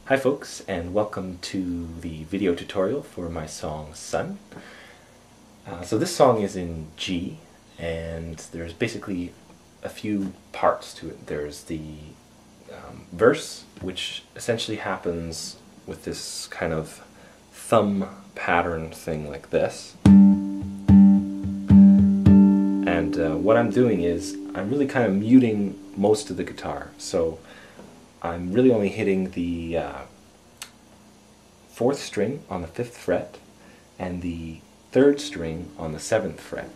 Hi folks, and welcome to the video tutorial for my song Sun. So this song is in G, and there's basically a few parts to it. There's the verse, which essentially happens with this kind of thumb pattern thing like this. And what I'm doing is I'm really kind of muting most of the guitar. So I'm really only hitting the 4th string on the 5th fret and the 3rd string on the 7th fret.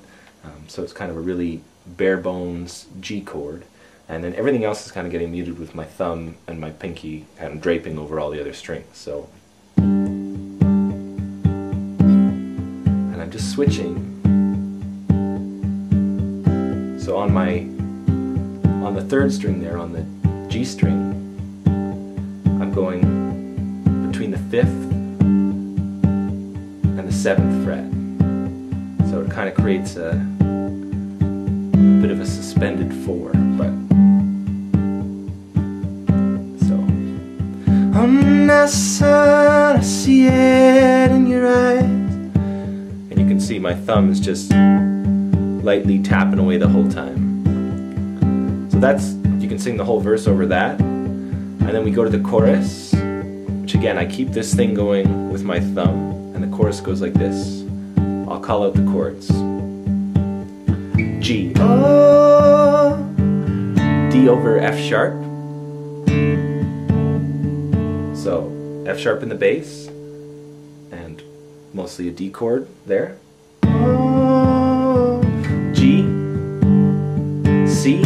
So it's kind of a really bare bones G chord, and then everything else is kind of getting muted with my thumb and my pinky kind of draping over all the other strings. So, and I'm just switching. So on the 3rd string there, on the G string, I'm going between the 5th and the 7th fret. So it kind of creates a bit of a suspended 4, but so. On the sun, I see it in your eyes. And you can see my thumb is just lightly tapping away the whole time. So that's, you can sing the whole verse over that. And then we go to the chorus, which again, I keep this thing going with my thumb, and the chorus goes like this. I'll call out the chords. G, oh, D over F sharp. So F sharp in the bass, and mostly a D chord there. Oh, G, C,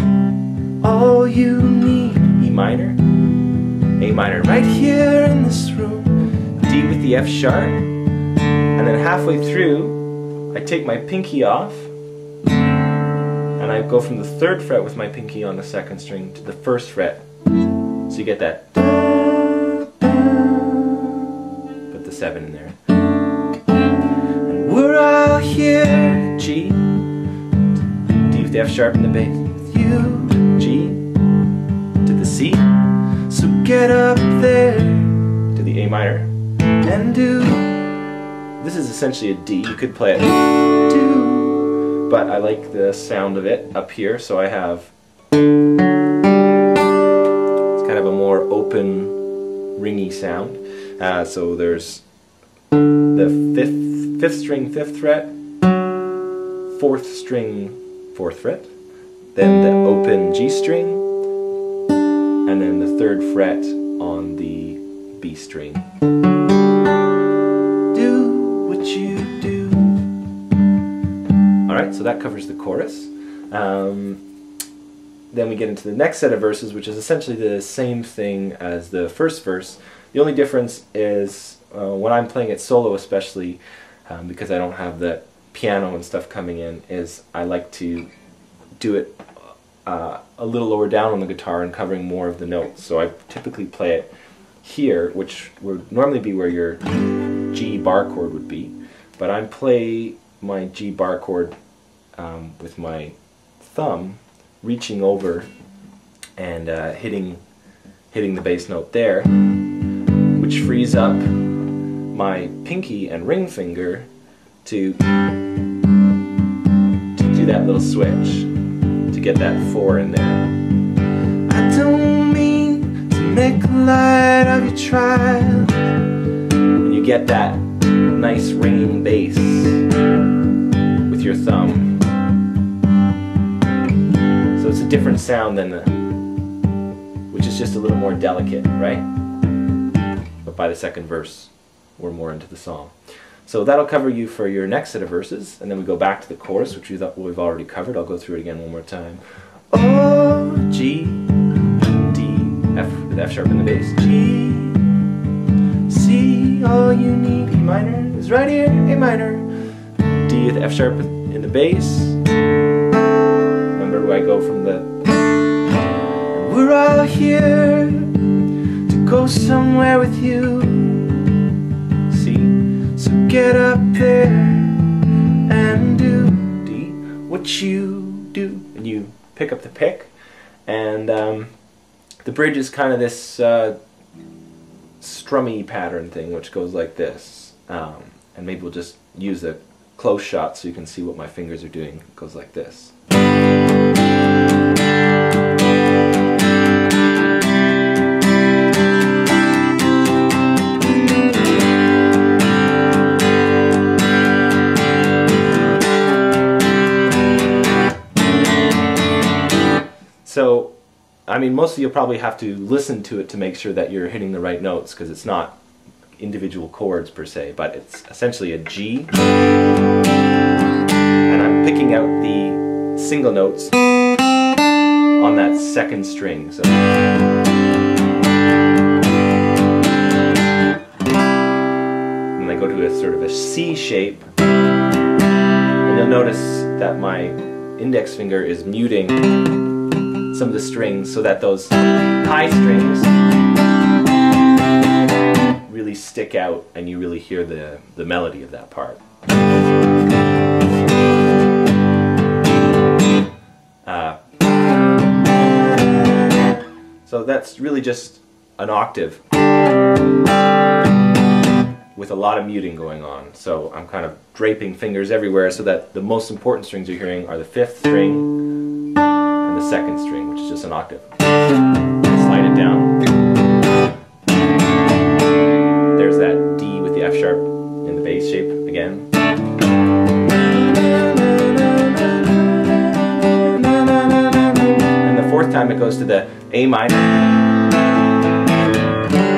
all you need, E minor. A minor right here in this room, D with the F sharp, and then halfway through I take my pinky off and I go from the 3rd fret with my pinky on the 2nd string to the 1st fret, so you get that, put the 7 in there, and we're all here, G, D with the F sharp in the bass, with you, G, to the C. So get up there to the A minor and do. This is essentially a D. You could play it do, but I like the sound of it up here, so I have. It's kind of a more open, ringy sound. So there's the 5th string 5th fret, 4th string 4th fret, then the open G string, and then the 3rd fret on the B string. Do what you do. Alright, so that covers the chorus. Then we get into the next set of verses, which is essentially the same thing as the first verse. The only difference is when I'm playing it solo, especially because I don't have the piano and stuff coming in, is I like to do it a little lower down on the guitar and covering more of the notes. So I typically play it here, which would normally be where your G bar chord would be, but I play my G bar chord with my thumb reaching over and hitting the bass note there, which frees up my pinky and ring finger to do that little switch, to get that 4 in there. I don't mean to make light of your trials. And you get that nice ringing bass with your thumb. So it's a different sound than which is just a little more delicate, right? But by the 2nd verse, we're more into the song. So that'll cover you for your next set of verses, and then we go back to the chorus, which we've already covered. I'll go through it again one more time. Oh, G, D, F with F sharp in the bass, G, C, all you need, E minor is right here, A minor, D with F sharp in the bass. Remember where I go from the. We're all here to go somewhere with you. So get up there and do D, what you do. And you pick up the pick, and the bridge is kind of this strummy pattern thing, which goes like this. And maybe we'll just use a close shot so you can see what my fingers are doing. It goes like this. So, I mean, most of you probably have to listen to it to make sure that you're hitting the right notes, because it's not individual chords per se, but it's essentially a G. And I'm picking out the single notes on that second string. So, and I go to a sort of a C shape, and you'll notice that my index finger is muting some of the strings so that those high strings really stick out and you really hear the melody of that part. So that's really just an octave with a lot of muting going on. So I'm kind of draping fingers everywhere so that the most important strings you're hearing are the 5th string and the 2nd string, which is just an octave. Slide it down. There's that D with the F sharp in the bass shape again. And the 4th time it goes to the A minor,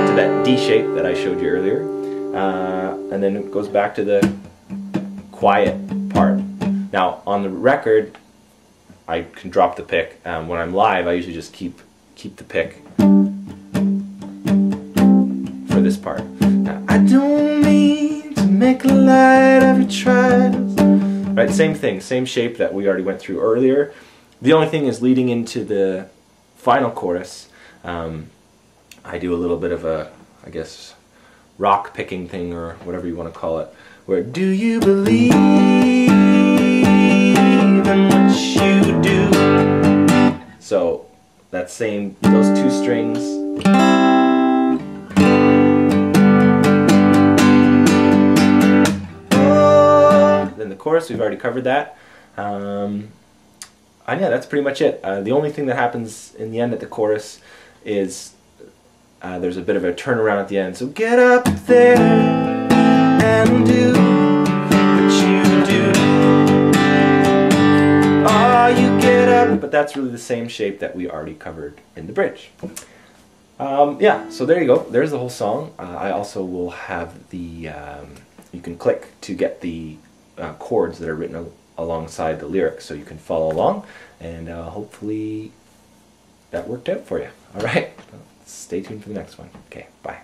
to that D shape that I showed you earlier. And then it goes back to the quiet part. Now on the record, I can drop the pick. When I'm live, I usually just keep the pick for this part. Now, I don't mean to make light of your trials. Right, same thing, same shape that we already went through earlier. The only thing is leading into the final chorus, I do a little bit of a, I guess, rock picking thing, or whatever you want to call it, where do you believe in what you do? So that same, those 2 strings, then the chorus, we've already covered that. And yeah, that's pretty much it. The only thing that happens in the end at the chorus is there's a bit of a turnaround at the end. So get up there and do what you do. Oh, you get up. But that's really the same shape that we already covered in the bridge. Yeah, so there you go. There's the whole song. I also will have the, you can click to get the chords that are written alongside the lyrics so you can follow along, and hopefully that worked out for you. All right. Stay tuned for the next one. Okay, bye.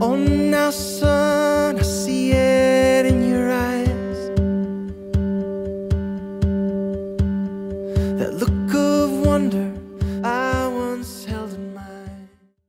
Oh, now son, I see it.